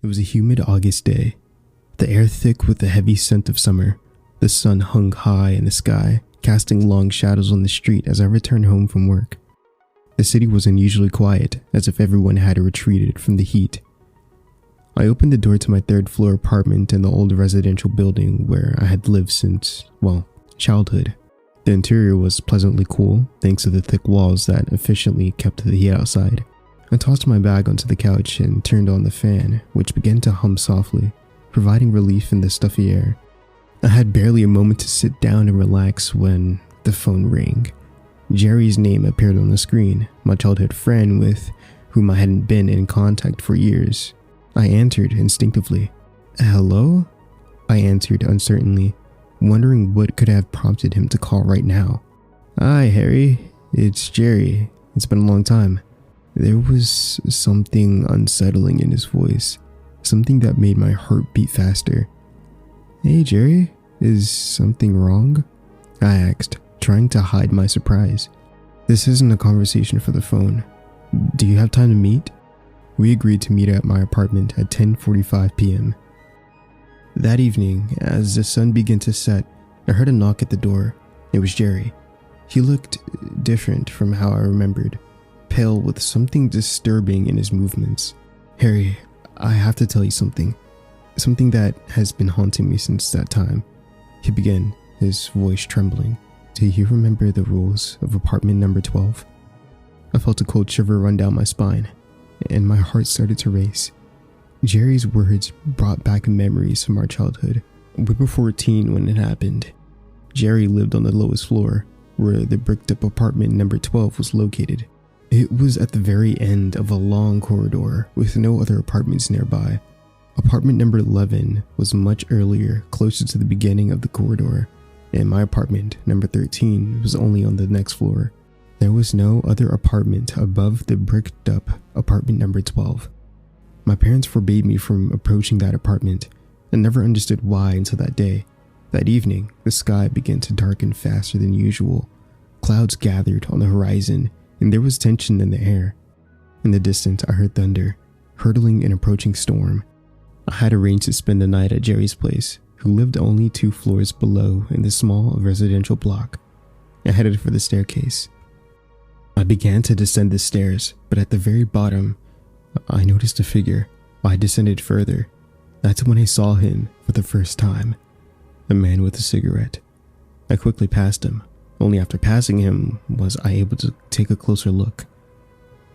It was a humid August day, the air thick with the heavy scent of summer. The sun hung high in the sky, casting long shadows on the street as I returned home from work. The city was unusually quiet, as if everyone had retreated from the heat. I opened the door to my third-floor apartment in the old residential building where I had lived since, childhood. The interior was pleasantly cool, thanks to the thick walls that efficiently kept the heat outside. I tossed my bag onto the couch and turned on the fan, which began to hum softly, providing relief in the stuffy air. I had barely a moment to sit down and relax when the phone rang. Jerry's name appeared on the screen, my childhood friend with whom I hadn't been in contact for years. I answered instinctively. "Hello?" I answered uncertainly, wondering what could have prompted him to call right now. "Hi, Harry. It's Jerry. It's been a long time." There was something unsettling in his voice, something that made my heart beat faster. "Hey, Jerry, is something wrong?" I asked, trying to hide my surprise. "This isn't a conversation for the phone. Do you have time to meet?" We agreed to meet at my apartment at 10:45 p.m. That evening, as the sun began to set, I heard a knock at the door. It was Jerry. He looked different from how I remembered, pale with something disturbing in his movements. "Harry, I have to tell you something. Something that has been haunting me since that time," he began, his voice trembling. "Do you remember the rules of apartment number 12? I felt a cold shiver run down my spine, and my heart started to race. Jerry's words brought back memories from our childhood. We were 14 when it happened. Jerry lived on the lowest floor, where the bricked-up apartment number 12 was located. It was at the very end of a long corridor with no other apartments nearby. Apartment number 11 was much earlier, closer to the beginning of the corridor, and my apartment, number 13, was only on the next floor. There was no other apartment above the bricked-up apartment number 12. My parents forbade me from approaching that apartment, and never understood why until that day. That evening, the sky began to darken faster than usual. Clouds gathered on the horizon, and there was tension in the air. In the distance, I heard thunder, hurtling an approaching storm. I had arranged to spend the night at Jerry's place, who lived only 2 floors below in the small residential block. I headed for the staircase. I began to descend the stairs, but at the very bottom, I noticed a figure. I descended further. That's when I saw him for the first time. A man with a cigarette. I quickly passed him. Only after passing him was I able to take a closer look.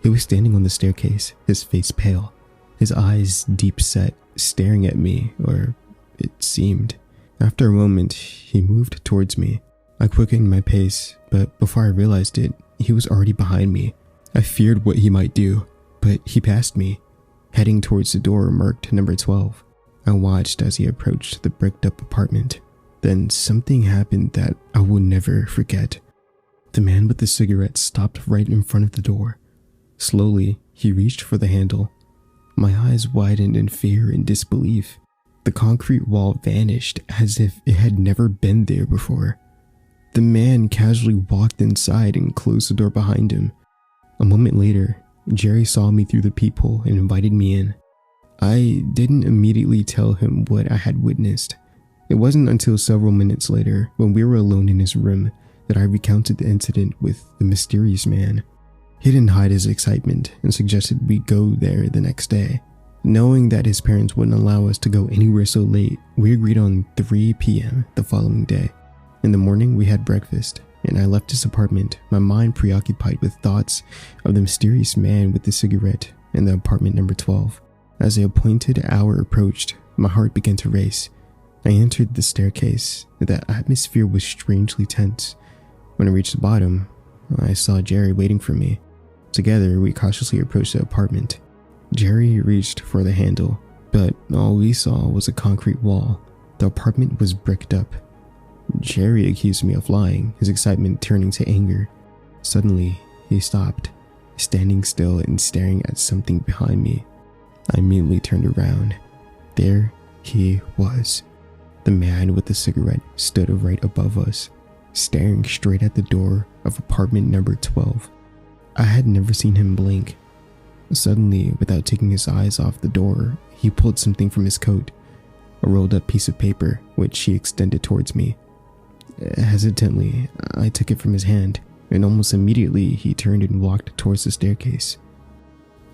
He was standing on the staircase, his face pale, his eyes deep set, staring at me, or it seemed. After a moment, he moved towards me. I quickened my pace, but before I realized it, he was already behind me. I feared what he might do, but he passed me, heading towards the door marked number 12. I watched as he approached the bricked-up apartment. Then something happened that I will never forget. The man with the cigarette stopped right in front of the door. Slowly, he reached for the handle. My eyes widened in fear and disbelief. The concrete wall vanished as if it had never been there before. The man casually walked inside and closed the door behind him. A moment later, Jerry saw me through the peephole and invited me in. I didn't immediately tell him what I had witnessed. It wasn't until several minutes later, when we were alone in his room, that I recounted the incident with the mysterious man. He didn't hide his excitement and suggested we go there the next day. Knowing that his parents wouldn't allow us to go anywhere so late, we agreed on 3 p.m. the following day. In the morning, we had breakfast, and I left his apartment, my mind preoccupied with thoughts of the mysterious man with the cigarette in the apartment number 12. As the appointed hour approached, my heart began to race. I entered the staircase. The atmosphere was strangely tense. When I reached the bottom, I saw Jerry waiting for me. Together, we cautiously approached the apartment. Jerry reached for the handle, but all we saw was a concrete wall. The apartment was bricked up. Jerry accused me of lying, his excitement turning to anger. Suddenly, he stopped, standing still and staring at something behind me. I immediately turned around. There he was. The man with the cigarette stood right above us, staring straight at the door of apartment number 12. I had never seen him blink. Suddenly, without taking his eyes off the door, he pulled something from his coat, a rolled up piece of paper, which he extended towards me. Hesitantly, I took it from his hand, and almost immediately he turned and walked towards the staircase.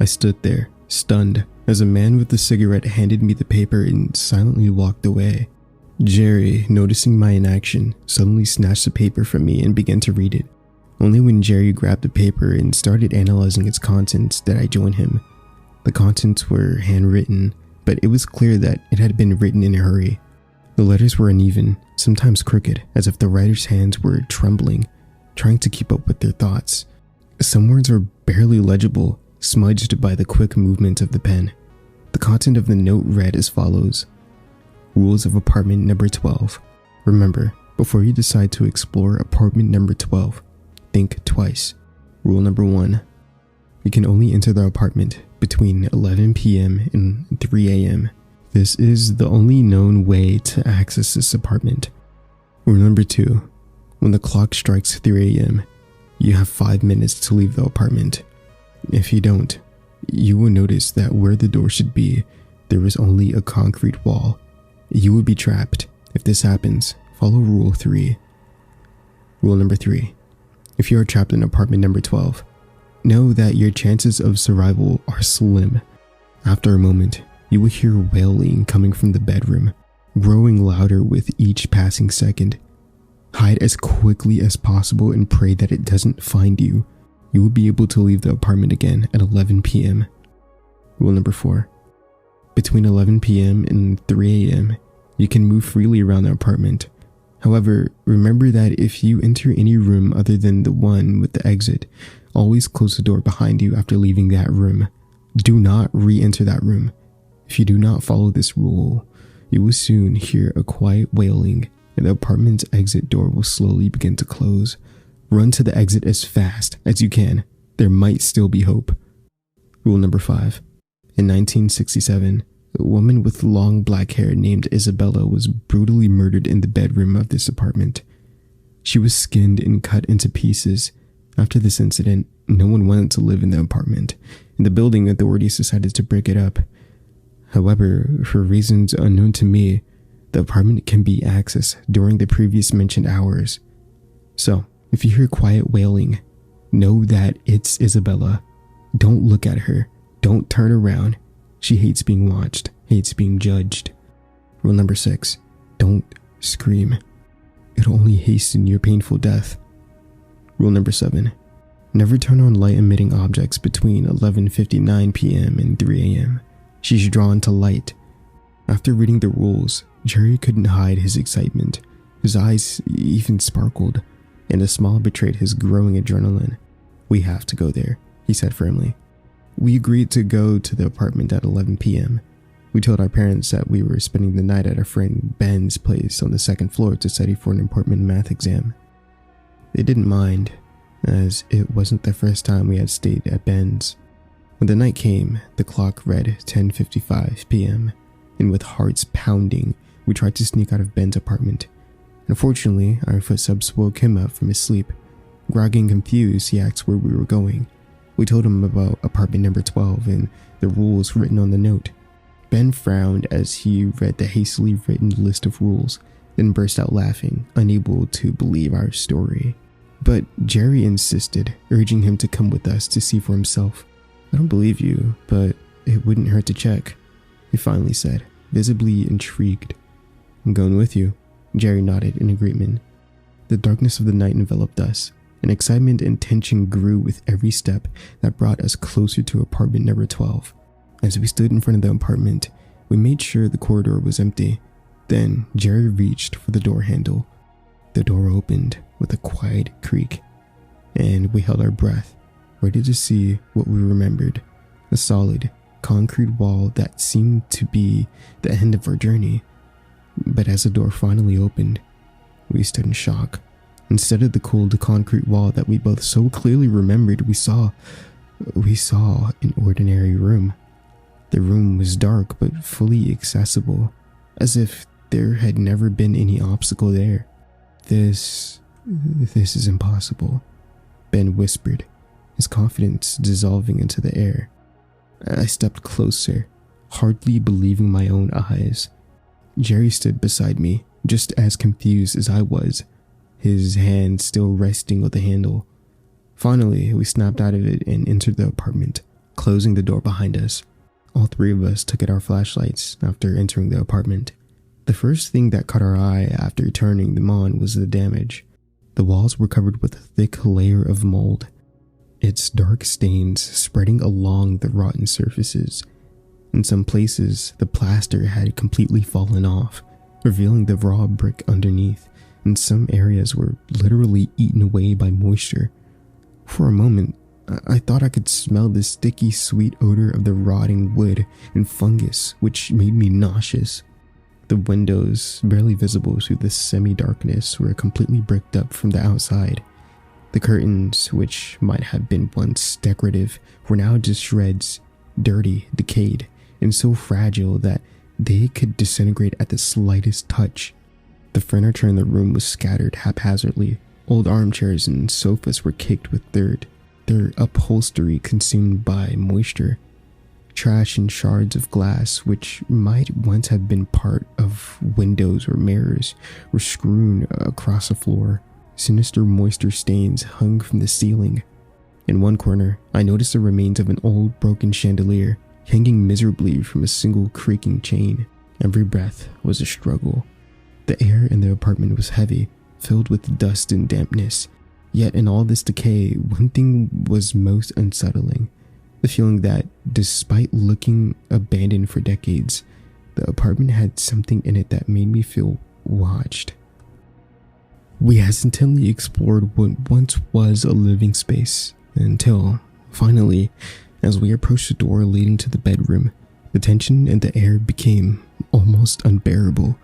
I stood there, stunned, as a man with a cigarette handed me the paper and silently walked away. Jerry, noticing my inaction, suddenly snatched the paper from me and began to read it. Only when Jerry grabbed the paper and started analyzing its contents did I join him. The contents were handwritten, but it was clear that it had been written in a hurry. The letters were uneven, sometimes crooked, as if the writer's hands were trembling, trying to keep up with their thoughts. Some words were barely legible, smudged by the quick movement of the pen. The content of the note read as follows: Rules of apartment number 12. Remember, before you decide to explore apartment number 12, think twice. Rule number 1. You can only enter the apartment between 11 p.m. and 3 a.m. This is the only known way to access this apartment. Rule number 2. When the clock strikes 3 a.m., you have 5 minutes to leave the apartment. If you don't, you will notice that where the door should be, there is only a concrete wall. You will be trapped. If this happens, follow Rule 3. Rule number 3. If you are trapped in apartment number 12, know that your chances of survival are slim. After a moment, you will hear wailing coming from the bedroom, growing louder with each passing second. Hide as quickly as possible and pray that it doesn't find you. You will be able to leave the apartment again at 11 p.m. Rule number 4. Between 11 p.m. and 3 a.m., you can move freely around the apartment. However, remember that if you enter any room other than the one with the exit, always close the door behind you after leaving that room. Do not re-enter that room. If you do not follow this rule, you will soon hear a quiet wailing and the apartment's exit door will slowly begin to close. Run to the exit as fast as you can. There might still be hope. Rule number 5. In 1967, a woman with long black hair named Isabella was brutally murdered in the bedroom of this apartment. She was skinned and cut into pieces. After this incident, no one wanted to live in the apartment, and the building authorities decided to break it up. However, for reasons unknown to me, the apartment can be accessed during the previous mentioned hours. So, if you hear quiet wailing, know that it's Isabella. Don't look at her. Don't turn around. She hates being watched, hates being judged. Rule number 6. Don't scream. It'll only hasten your painful death. Rule number 7. Never turn on light-emitting objects between 11:59 p.m. and 3 a.m. She's drawn to light. After reading the rules, Jerry couldn't hide his excitement. His eyes even sparkled, and a smile betrayed his growing adrenaline. We have to go there, he said firmly. We agreed to go to the apartment at 11 p.m. We told our parents that we were spending the night at our friend Ben's place on the second floor to study for an important math exam. They didn't mind, as it wasn't the first time we had stayed at Ben's. When the night came, the clock read 10:55 p.m., and with hearts pounding, we tried to sneak out of Ben's apartment. Unfortunately, our footsteps woke him up from his sleep. Groggy and confused, he asked where we were going. We told him about apartment number 12 and the rules written on the note. Ben frowned as he read the hastily written list of rules, then burst out laughing, unable to believe our story. But Jerry insisted, urging him to come with us to see for himself. I don't believe you, but it wouldn't hurt to check, he finally said, visibly intrigued. I'm going with you, Jerry nodded in agreement. The darkness of the night enveloped us, and excitement and tension grew with every step that brought us closer to apartment number 12. As we stood in front of the apartment, we made sure the corridor was empty. Then Jerry reached for the door handle. The door opened with a quiet creak, and we held our breath, ready to see what we remembered. A solid, concrete wall that seemed to be the end of our journey. But as the door finally opened, we stood in shock. Instead of the cold concrete wall that we both so clearly remembered, we saw an ordinary room. The room was dark but fully accessible, as if there had never been any obstacle there. This is impossible, Ben whispered, his confidence dissolving into the air. I stepped closer, hardly believing my own eyes. Jerry stood beside me, just as confused as I was, his hand still resting on the handle. Finally, we snapped out of it and entered the apartment, closing the door behind us. All three of us took out our flashlights after entering the apartment. The first thing that caught our eye after turning them on was the damage. The walls were covered with a thick layer of mold, its dark stains spreading along the rotten surfaces. In some places, the plaster had completely fallen off, revealing the raw brick underneath, and some areas were literally eaten away by moisture. For a moment, I thought I could smell the sticky, sweet odor of the rotting wood and fungus, which made me nauseous. The windows, barely visible through the semi-darkness, were completely bricked up from the outside. The curtains, which might have been once decorative, were now just shreds, dirty, decayed, and so fragile that they could disintegrate at the slightest touch. The furniture in the room was scattered haphazardly. Old armchairs and sofas were caked with dirt, their upholstery consumed by moisture. Trash and shards of glass, which might once have been part of windows or mirrors, were strewn across the floor. Sinister moisture stains hung from the ceiling. In one corner, I noticed the remains of an old broken chandelier, hanging miserably from a single creaking chain. Every breath was a struggle. The air in the apartment was heavy, filled with dust and dampness. Yet in all this decay, one thing was most unsettling. The feeling that, despite looking abandoned for decades, the apartment had something in it that made me feel watched. We hesitantly explored what once was a living space, until, finally, as we approached the door leading to the bedroom, the tension in the air became almost unbearable.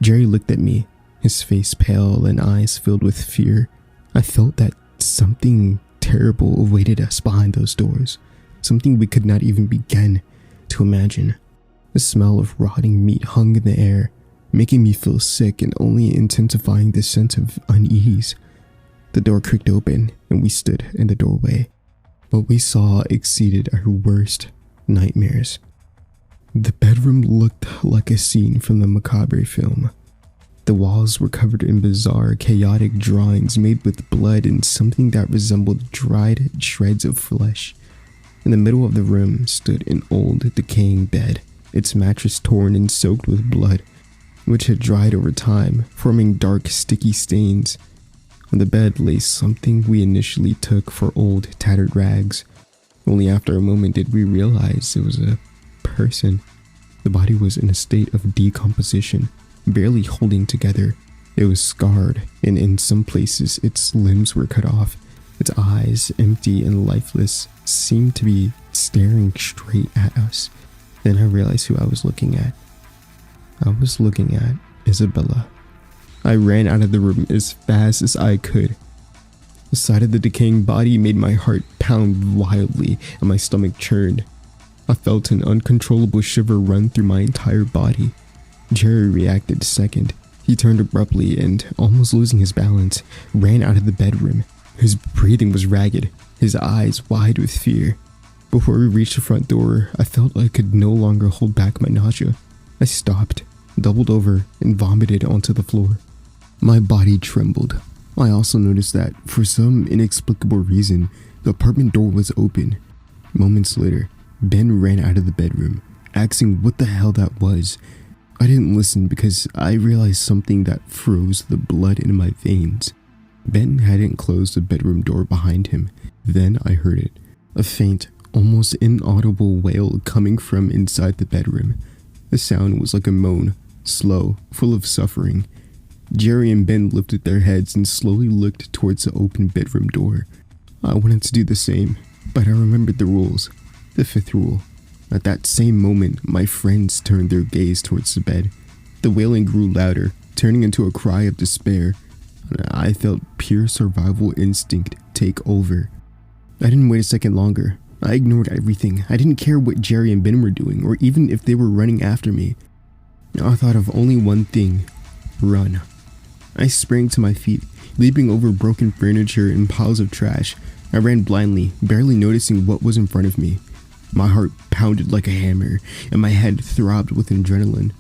Jerry looked at me, his face pale and eyes filled with fear. I felt that something terrible awaited us behind those doors, something we could not even begin to imagine. The smell of rotting meat hung in the air, making me feel sick and only intensifying the sense of unease. The door creaked open and we stood in the doorway. What we saw exceeded our worst nightmares. The bedroom looked like a scene from the macabre film. The walls were covered in bizarre, chaotic drawings made with blood and something that resembled dried shreds of flesh. In the middle of the room stood an old, decaying bed, its mattress torn and soaked with blood, which had dried over time, forming dark, sticky stains. On the bed lay something we initially took for old, tattered rags. Only after a moment did we realize it was a person. The body was in a state of decomposition, barely holding together. It was scarred, and in some places its limbs were cut off. Its eyes, empty and lifeless, seemed to be staring straight at us. Then I realized who I was looking at. I was looking at Isabella. I ran out of the room as fast as I could. The sight of the decaying body made my heart pound wildly and my stomach churned. I felt an uncontrollable shiver run through my entire body. Jerry reacted second. He turned abruptly and, almost losing his balance, ran out of the bedroom. His breathing was ragged, his eyes wide with fear. Before we reached the front door, I felt I could no longer hold back my nausea. I stopped, doubled over, and vomited onto the floor. My body trembled. I also noticed that, for some inexplicable reason, the apartment door was open. Moments later, Ben ran out of the bedroom, asking what the hell that was. I didn't listen because I realized something that froze the blood in my veins. Ben hadn't closed the bedroom door behind him. Then I heard it, a faint, almost inaudible wail coming from inside the bedroom. The sound was like a moan, slow, full of suffering. Jerry and Ben lifted their heads and slowly looked towards the open bedroom door. I wanted to do the same, but I remembered the rules. The fifth rule. At that same moment, my friends turned their gaze towards the bed. The wailing grew louder, turning into a cry of despair. I felt pure survival instinct take over. I didn't wait a second longer. I ignored everything. I didn't care what Jerry and Ben were doing, or even if they were running after me. I thought of only one thing: run. I sprang to my feet, leaping over broken furniture and piles of trash. I ran blindly, barely noticing what was in front of me. My heart pounded like a hammer, and my head throbbed with adrenaline.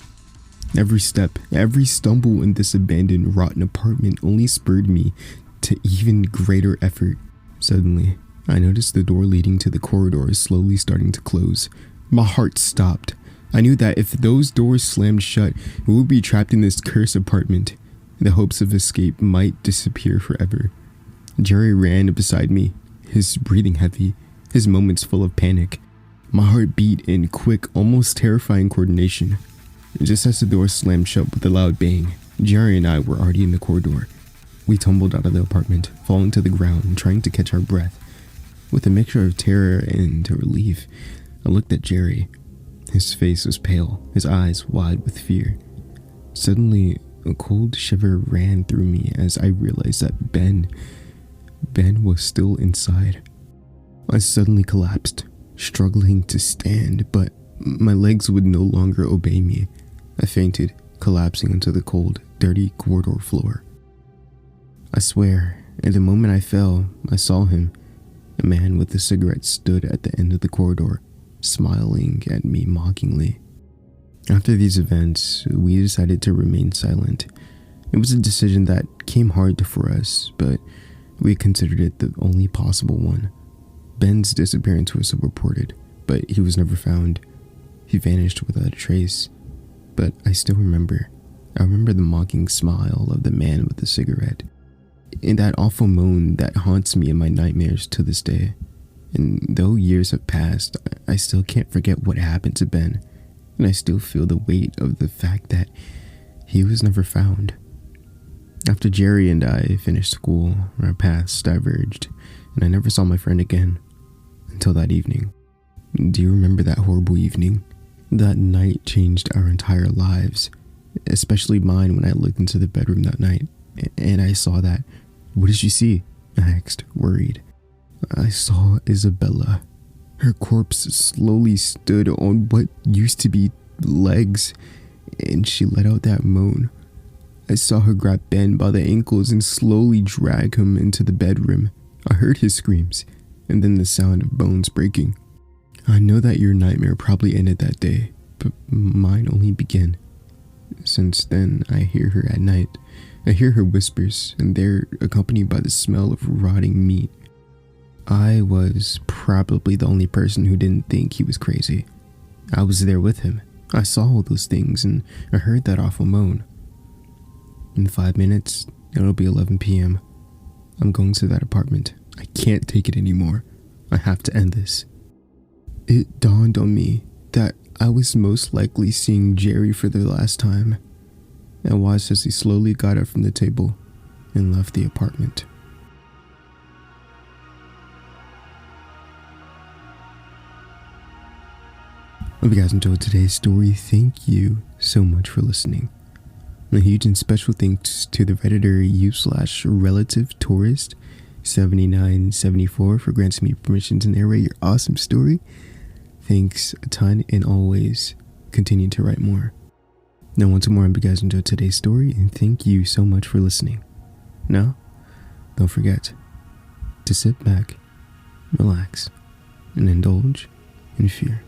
Every step, every stumble in this abandoned, rotten apartment only spurred me to even greater effort. Suddenly, I noticed the door leading to the corridor slowly starting to close. My heart stopped. I knew that if those doors slammed shut, we would be trapped in this cursed apartment. The hopes of escape might disappear forever. Jerry ran beside me, his breathing heavy, his moments full of panic. My heart beat in quick, almost terrifying coordination. Just as the door slammed shut with a loud bang, Jerry and I were already in the corridor. We tumbled out of the apartment, falling to the ground, trying to catch our breath. With a mixture of terror and relief, I looked at Jerry. His face was pale, his eyes wide with fear. Suddenly, a cold shiver ran through me as I realized that Ben was still inside. I suddenly collapsed, struggling to stand, but my legs would no longer obey me. I fainted, collapsing onto the cold, dirty corridor floor. I swear, at the moment I fell, I saw him. A man with a cigarette stood at the end of the corridor, smiling at me mockingly. After these events, we decided to remain silent. It was a decision that came hard for us, but we considered it the only possible one. Ben's disappearance was reported, but he was never found. He vanished without a trace. But I still remember. I remember the mocking smile of the man with the cigarette. And that awful moan that haunts me in my nightmares to this day. And though years have passed, I still can't forget what happened to Ben. And I still feel the weight of the fact that he was never found. After Jerry and I finished school, our paths diverged, and I never saw my friend again. Until that evening. Do you remember that horrible evening? That night changed our entire lives. Especially mine when I looked into the bedroom that night. And I saw that. What did you see? I asked, worried. I saw Isabella. Her corpse slowly stood on what used to be legs, and she let out that moan. I saw her grab Ben by the ankles and slowly drag him into the bedroom. I heard his screams, and then the sound of bones breaking. I know that your nightmare probably ended that day, but mine only began. Since then, I hear her at night. I hear her whispers, and they're accompanied by the smell of rotting meat. I was probably the only person who didn't think he was crazy. I was there with him. I saw all those things, and I heard that awful moan. In 5 minutes, it'll be 11 p.m. I'm going to that apartment. I can't take it anymore. I have to end this. It dawned on me that I was most likely seeing Jerry for the last time. I watched as he slowly got up from the table and left the apartment. Hope you guys enjoyed today's story. Thank you so much for listening. A huge and special thanks to the Redditor u/relative tourist 7974 for granting me permission to narrate your awesome story. Thanks a ton, and always continue to write more. Now, once more, I hope you guys enjoyed today's story, and thank you so much for listening. Now, don't forget to sit back, relax, and indulge in fear.